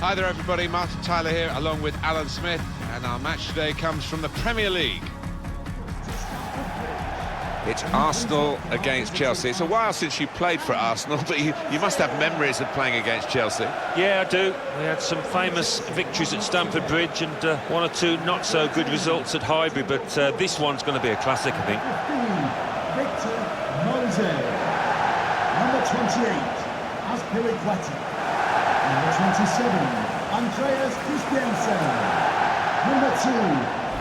Hi there everybody, Martin Tyler here along with Alan Smith, and our match today comes from the Premier League. It's Arsenal against Chelsea. It's a while since you played for Arsenal, but you must have memories of playing against Chelsea. Yeah, I do. We had some famous victories at Stamford Bridge and one or two not so good results at Highbury, but this one's going to be a classic, I think. Victor Mose. Number 28, Aspilicueta. Number 27, Andreas Christiansen. Number 2,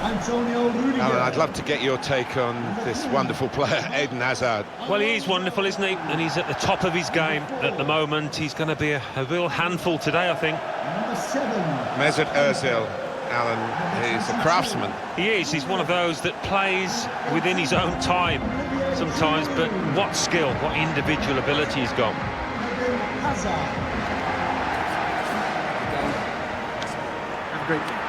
Antonio Rudiger. Alan, I'd love to get your take on this wonderful player, Eden Hazard. Well, he is wonderful, isn't he? And he's at the top of his game at the moment. He's going to be a real handful today, I think. Number 7, Mesut Ozil, Alan, he's a craftsman. He is. He's one of those that plays within his own time sometimes, but what skill, what individual ability he's got. Hazard. Have a great game.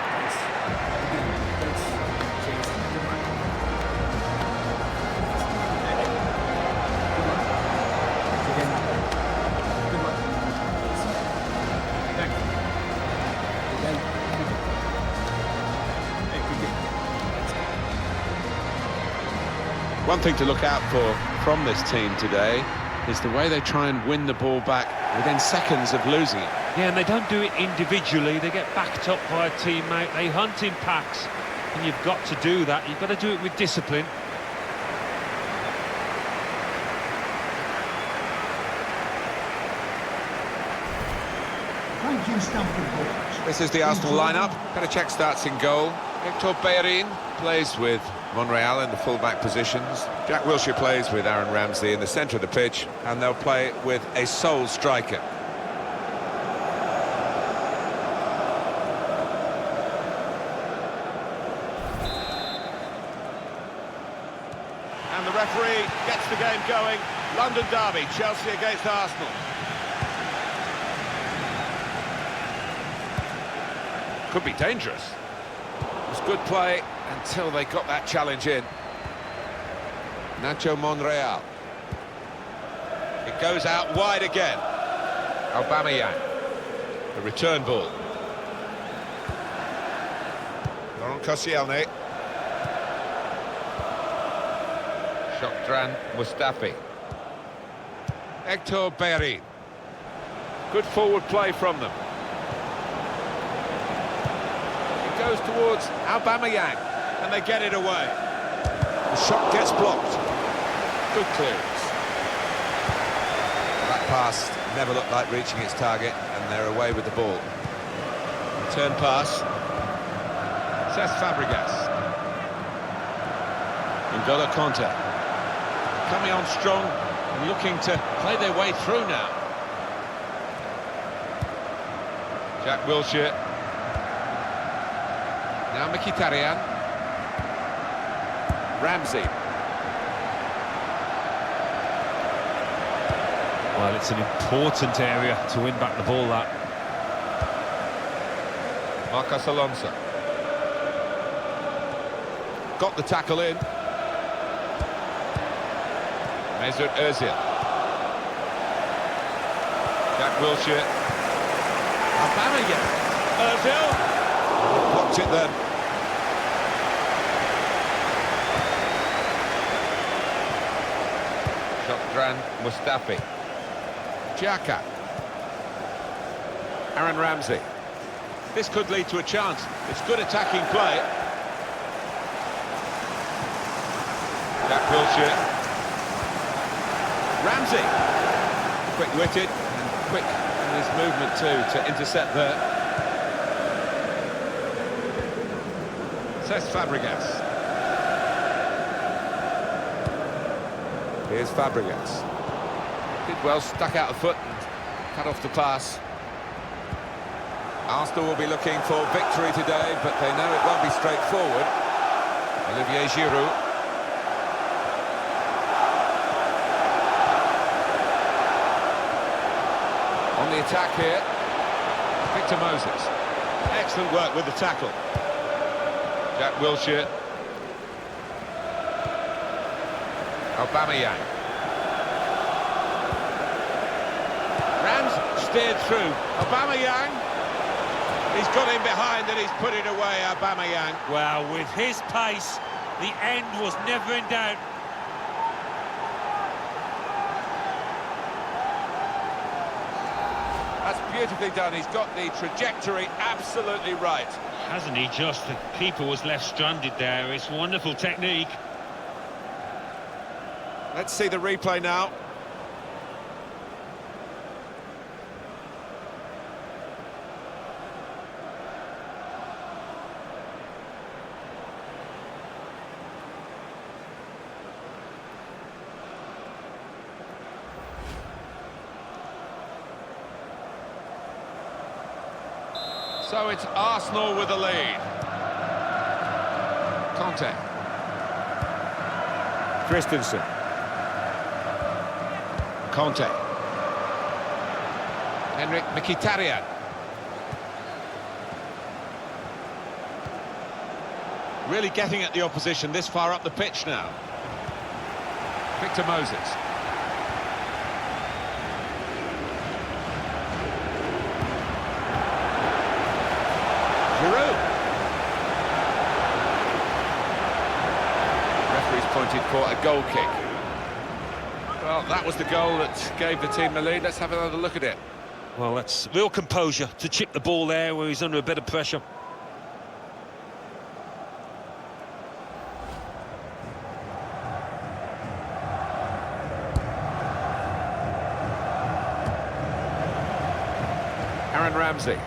One thing to look out for from this team today is the way they try and win the ball back within seconds of losing it. Yeah, and they don't do it individually. They get backed up by a teammate. They hunt in packs, and you've got to do that. You've got to do it with discipline. Thank you, Stamford Bridge. This is the Arsenal lineup. Petr starts in goal. Hector Bellerin plays with Monreal in the full-back positions. Jack Wilshere plays with Aaron Ramsey in the centre of the pitch, and they'll play with a sole striker. And the referee gets the game going. London derby, Chelsea against Arsenal. Could be dangerous. It was good play until they got that challenge in. Nacho Monreal. It goes out wide again. Aubameyang. The return ball. Laurent Koscielny. Shokdran Mustafi. Hector Bellerin. Good forward play from them. Goes towards Aubameyang, and they get it away. The shot gets blocked. Good clearance. That pass never looked like reaching its target, and they're away with the ball. Return pass. Cesc Fabregas. N'Golo Kanté. Coming on strong and looking to play their way through now. Jack Wilshere. Now Mkhitaryan. Ramsey. Well, it's an important area to win back the ball, that. Marcos Alonso. Got the tackle in. Mesut Ozil. Jack Wilshere. Aubameyang. Ozil. Blocked it then. Shokdran Mustafi. Xhaka. Aaron Ramsey. This could lead to a chance. It's good attacking play. Jack Wilshere. Ramsey. Quick-witted and quick in his movement too to intercept there. Cesc Fabregas. Here's Fabregas. Did well, stuck out the foot and cut off the pass. Arsenal will be looking for victory today, but they know it won't be straightforward. Olivier Giroud. On the attack here, Victor Moses. Excellent work with the tackle. Jack Wilshere. Aubameyang. Rams steered through. Aubameyang. He's got in behind and he's put it away, Aubameyang. Well, with his pace, the end was never in doubt. That's beautifully done. He's got the trajectory absolutely right. Hasn't he just? The keeper was left stranded there. It's wonderful technique. Let's see the replay now. So it's Arsenal with the lead. Conte. Christensen. Conte. Henrik Mkhitaryan. Really getting at the opposition this far up the pitch now. Victor Moses. Giroud. Referee's pointed for a goal kick. Well, that was the goal that gave the team the lead. Let's have another look at it. Well, that's real composure to chip the ball there where he's under a bit of pressure. Aaron Ramsey.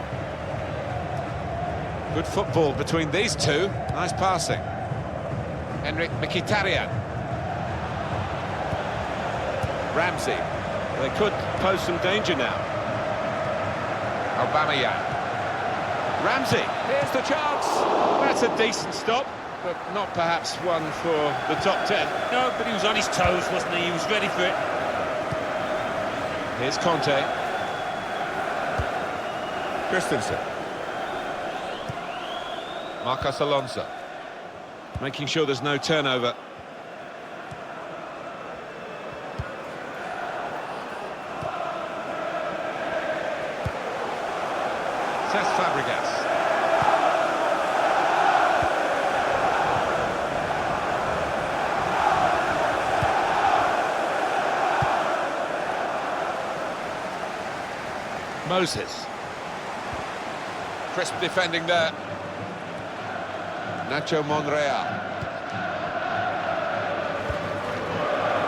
Good football between these two. Nice passing. Henrik Mkhitaryan. Ramsey. They could pose some danger now. Aubameyang. Ramsey. Here's the chance. That's a decent stop, but not perhaps one for the top 10. No, but he was on his toes, wasn't he? He was ready for it. Here's Conte. Christensen. Marcos Alonso. Making sure there's no turnover. Cesc Fabregas. Moses. Crisp defending there. Nacho Monreal.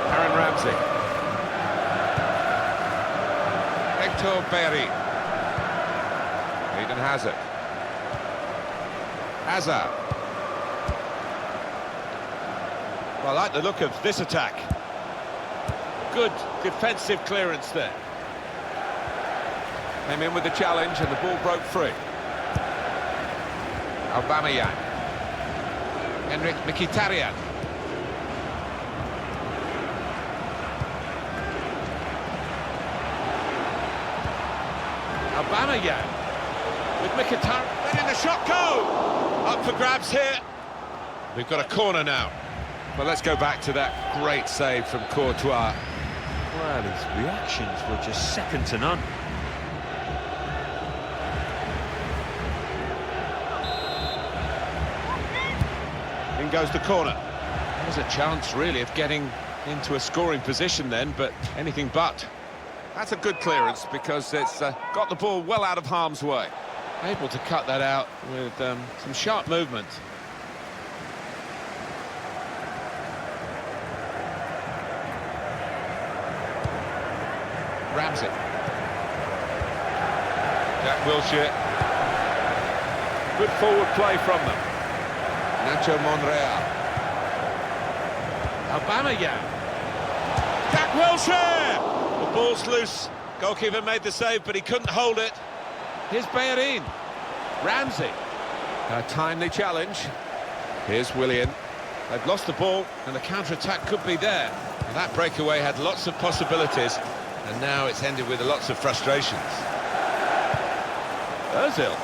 Aaron Ramsey. Hector Bellerin. Eden Hazard. Hazard. Well, I like the look of this attack. Good defensive clearance there. Came in with the challenge and the ball broke free. Aubameyang. Henrik Mkhitaryan. Aubameyang with Mkhitaryan. Letting the shot go. Up for grabs here. We've got a corner now. Well, let's go back to that great save from Courtois. Well, his reactions were just second to none. In goes the corner. There's a chance, really, of getting into a scoring position then, but anything but. That's a good clearance because it's got the ball well out of harm's way. Able to cut that out with some sharp movement. Ramsey. Jack Wilshere. Good forward play from them. Nacho Monreal. Aubameyang. Jack Wilshere! The ball's loose. Goalkeeper made the save, but he couldn't hold it. Here's Bellerin. Ramsey. A timely challenge. Here's Willian. They've lost the ball, and the counter-attack could be there. And that breakaway had lots of possibilities, and now it's ended with lots of frustrations. Ozil.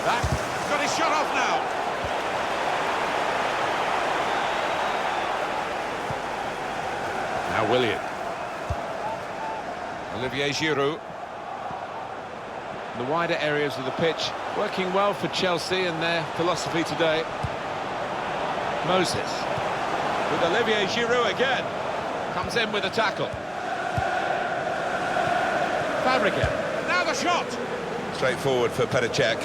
That got his shot off now. Now Willian. Olivier Giroud. The wider areas of the pitch working well for Chelsea and their philosophy today. Moses with Olivier Giroud again. Comes in with a tackle. Fabregas. Now the shot. Straightforward for Petr Cech.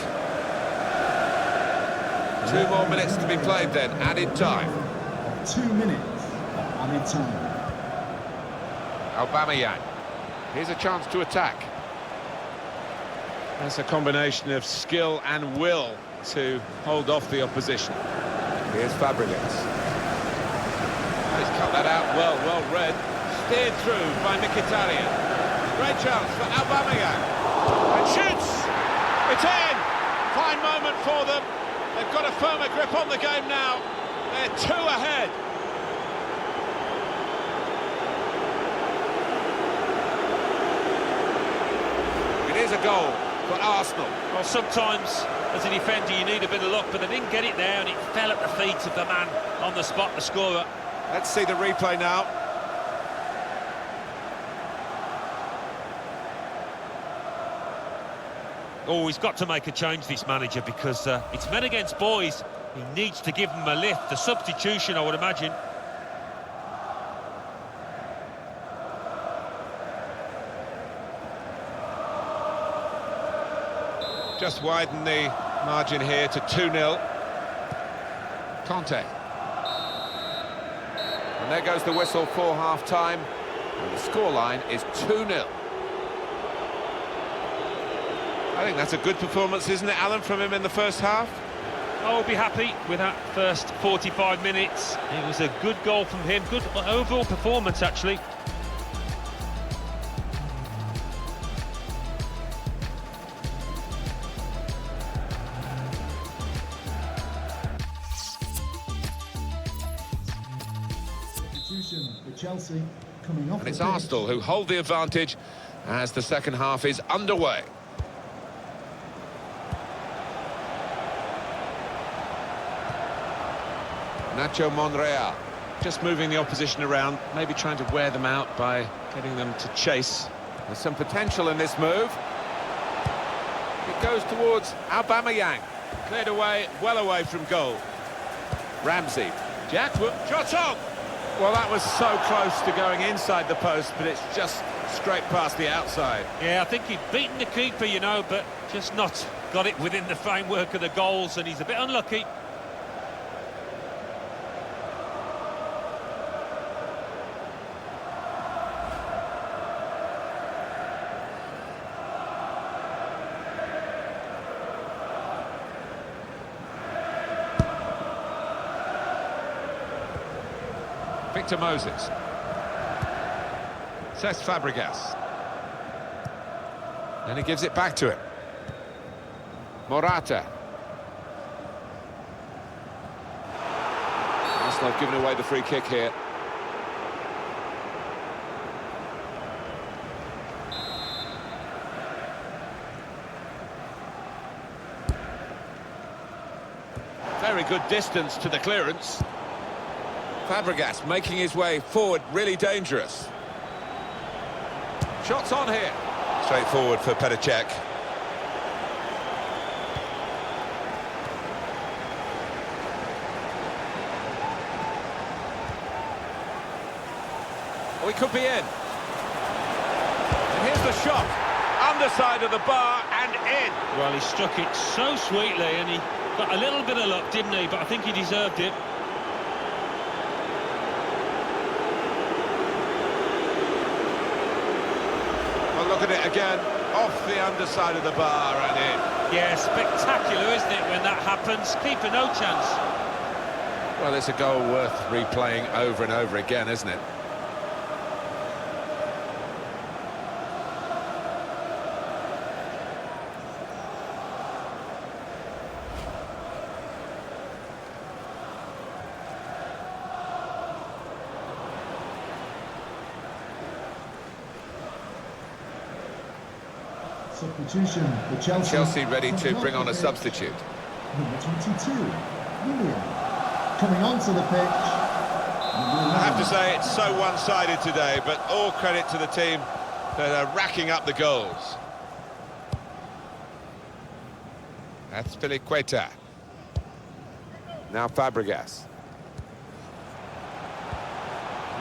2 more minutes to be played then, added time. 2 minutes of added time. Aubameyang. Here's a chance to attack. That's a combination of skill and will to hold off the opposition. Here's Fabregas. He's cut that out well read. Steered through by Mkhitaryan. Great chance for Aubameyang. And shoots! It's in! Fine moment for them. They've got a firmer grip on the game now. They're 2 ahead. It is a goal for Arsenal. Well, sometimes as a defender you need a bit of luck, but they didn't get it there and it fell at the feet of the man on the spot, the scorer. Let's see the replay now. Oh, he's got to make a change, this manager, because it's men against boys. He needs to give them a lift. The substitution, I would imagine. Just widen the margin here to 2-0. Conte. And there goes the whistle for half-time. And the scoreline is 2-0. I think that's a good performance, isn't it, Alan, from him in the first half? I'll be happy with that first 45 minutes. It was a good goal from him. Good overall performance, actually. Substitution for Chelsea coming off. And it's Arsenal who hold the advantage as the second half is underway. Nacho Monreal, just moving the opposition around, maybe trying to wear them out by getting them to chase. There's some potential in this move. It goes towards Aubameyang. Cleared away, well away from goal. Ramsey. Jack, shot on! Well, that was so close to going inside the post, but it's just straight past the outside. Yeah, I think he'd beaten the keeper, you know, but just not got it within the framework of the goals, and he's a bit unlucky. Victor Moses. Cesc Fabregas. And he gives it back to him. Morata. Arsenal have given away the free kick here. Very good distance to the clearance. Fabregas making his way forward, really dangerous. Shots on here. Straightforward for Petr Cech. Oh, he could be in. And here's the shot. Underside of the bar and in. Well, he struck it so sweetly and he got a little bit of luck, didn't he? But I think he deserved it. Look at it again, off the underside of the bar and in. Yeah, spectacular, isn't it, when that happens? Keeper no chance. Well, it's a goal worth replaying over and over again, isn't it? Substitution for Chelsea. Chelsea ready to bring on a substitute. Number 22, William. Coming onto the pitch. I have to say it's so one-sided today, but all credit to the team that are racking up the goals. Azpilicueta. Now Fabregas.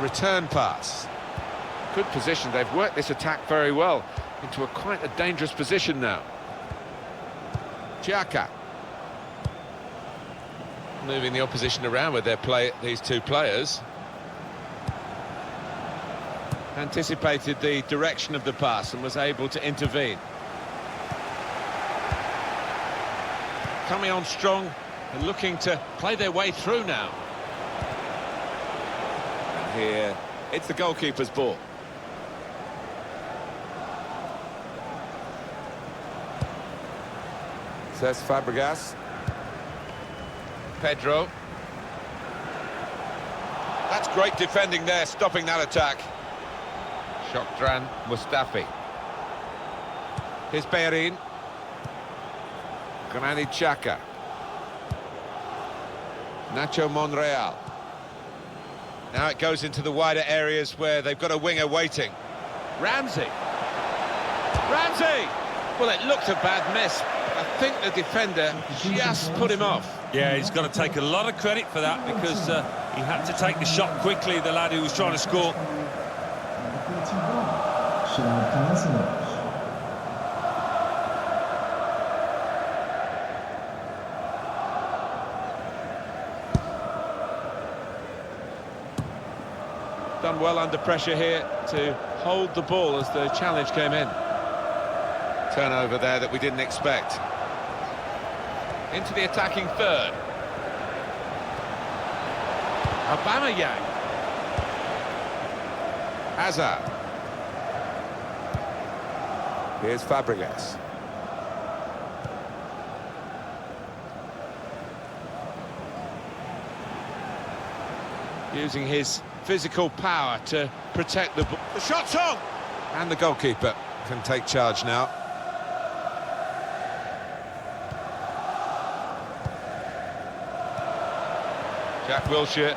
Return pass. Good position. They've worked this attack very well into quite a dangerous position now. Xhaka. Moving the opposition around with these two players. Anticipated the direction of the pass and was able to intervene. Coming on strong and looking to play their way through now. And here, it's the goalkeeper's ball. Says Fabregas. Pedro. That's great defending there, stopping that attack. Shokdran Mustafi. Here's Bellerin. Granit Xhaka. Nacho Monreal. Now it goes into the wider areas where they've got a winger waiting. Ramsey. Ramsey! Well, it looked a bad miss. I think the defender just put him off. Yeah, he's got to take a lot of credit for that because he had to take the shot quickly, the lad who was trying to score. Done well under pressure here to hold the ball as the challenge came in. Turnover there that we didn't expect. Into the attacking third. Aubameyang. Hazard. Here's Fabregas. Using his physical power to protect the ball. The shot's on! And the goalkeeper can take charge now. Jack Wilshere.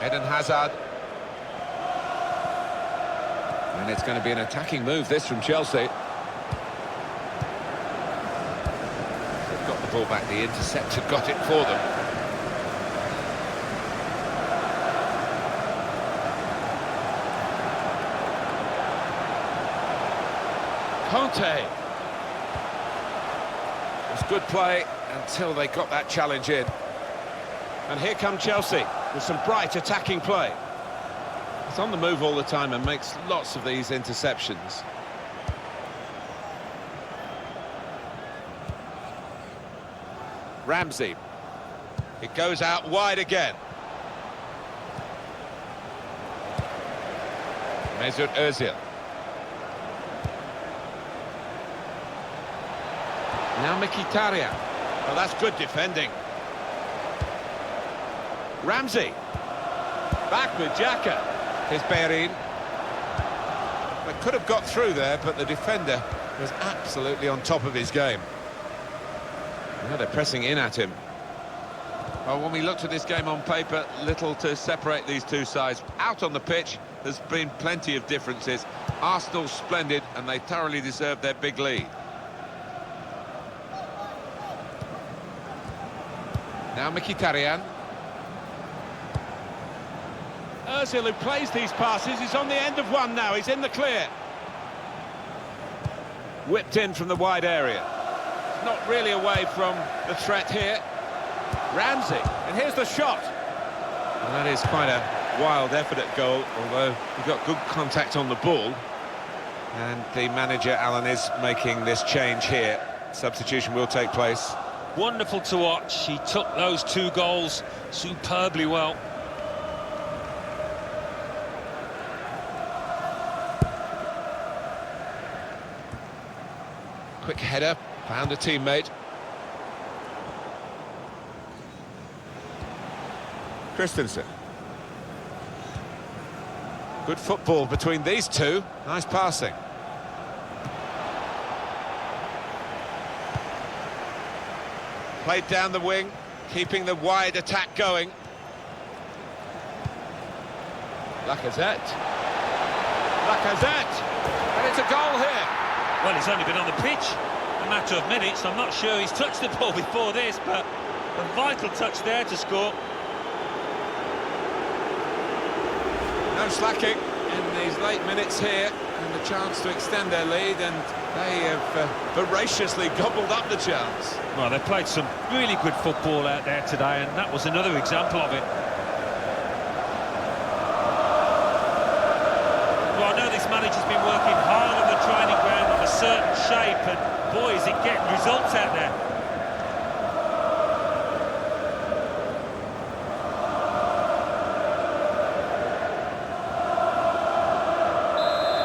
Eden Hazard. And it's going to be an attacking move, this, from Chelsea. They've got the ball back, the interceptor got it for them. Conte. It was good play until they got that challenge in. And here come Chelsea with some bright attacking play. It's on the move all the time and makes lots of these interceptions. Ramsey. It goes out wide again. Mesut Özil. Now Mkhitaryan. Well, that's good defending. Ramsey. Back with Xhaka. Here's Bellerin. They could have got through there, but the defender was absolutely on top of his game. Now they're pressing in at him. Well, when we looked at this game on paper, little to separate these two sides. Out on the pitch, there's been plenty of differences. Arsenal's splendid, and they thoroughly deserve their big lead. Now Mkhitaryan. Özil, who plays these passes, is on the end of one now. He's in the clear. Whipped in from the wide area. Not really away from the threat here. Ramsey, and here's the shot. And that is quite a wild effort at goal, although we've got good contact on the ball. And the manager, Alan, is making this change here. Substitution will take place. Wonderful to watch. He took those two goals superbly well. Quick header, found a teammate. Christensen. Good football between these two. Nice passing. Played down the wing, keeping the wide attack going. Lacazette. Lacazette! And it's a goal here. Well, he's only been on the pitch a matter of minutes. I'm not sure he's touched the ball before this, but a vital touch there to score. No slacking in these late minutes here, and the chance to extend their lead, and they have voraciously gobbled up the chance. Well, they played some really good football out there today, and that was another example of it. Well, I know this manager's been working hard on the training ground on a certain shape, and boy, is it getting results out there.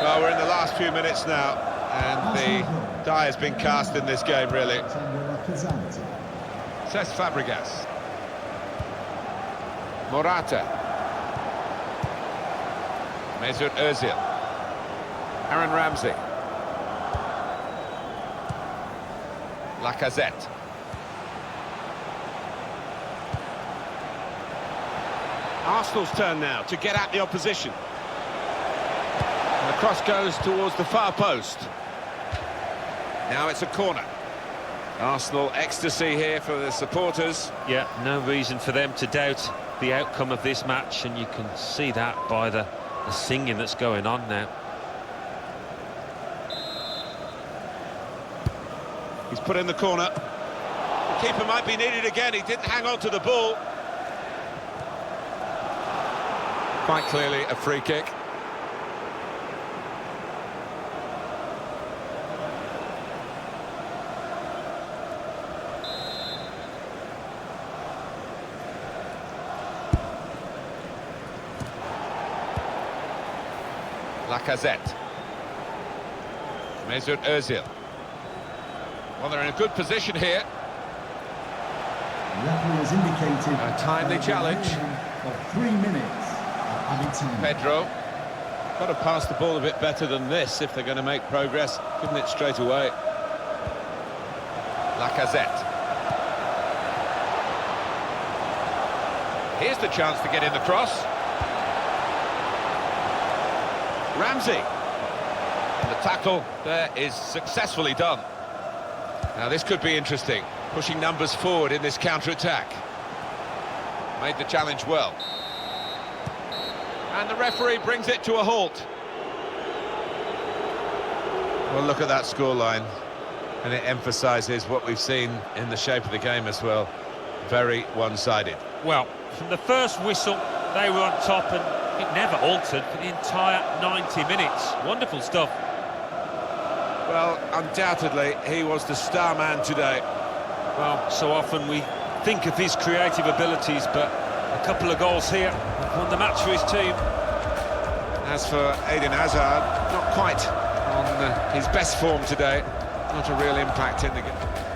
Well, we're in the last few minutes now, and the die has been cast in this game, really. Cesc Fabregas. Morata. Mesut Ozil. Aaron Ramsey. Lacazette. Arsenal's turn now to get at the opposition. And the cross goes towards the far post. Now it's a corner. Arsenal ecstasy here for the supporters. Yeah, no reason for them to doubt the outcome of this match, and you can see that by the singing that's going on now. He's put in the corner. The keeper might be needed again. He didn't hang on to the ball. Quite clearly a free kick. Lacazette. Mesut Ozil. Well, they're in a good position here. The referee has indicated A timely challenge. of 3 minutes at added time. Pedro. Got to pass the ball a bit better than this if they're going to make progress. Giving it straight away. Lacazette. Here's the chance to get in the cross. Ramsey. And the tackle there is successfully done. Now this could be interesting. Pushing numbers forward in this counter-attack. Made the challenge well. And the referee brings it to a halt. Well, look at that scoreline. And it emphasises what we've seen in the shape of the game as well. Very one-sided. Well, from the first whistle, they were on top, and it never altered for the entire 90 minutes. Wonderful stuff. Well, undoubtedly, he was the star man today. Well, so often we think of his creative abilities, but a couple of goals here won the match for his team. As for Eden Hazard, not quite on his best form today. Not a real impact in the game.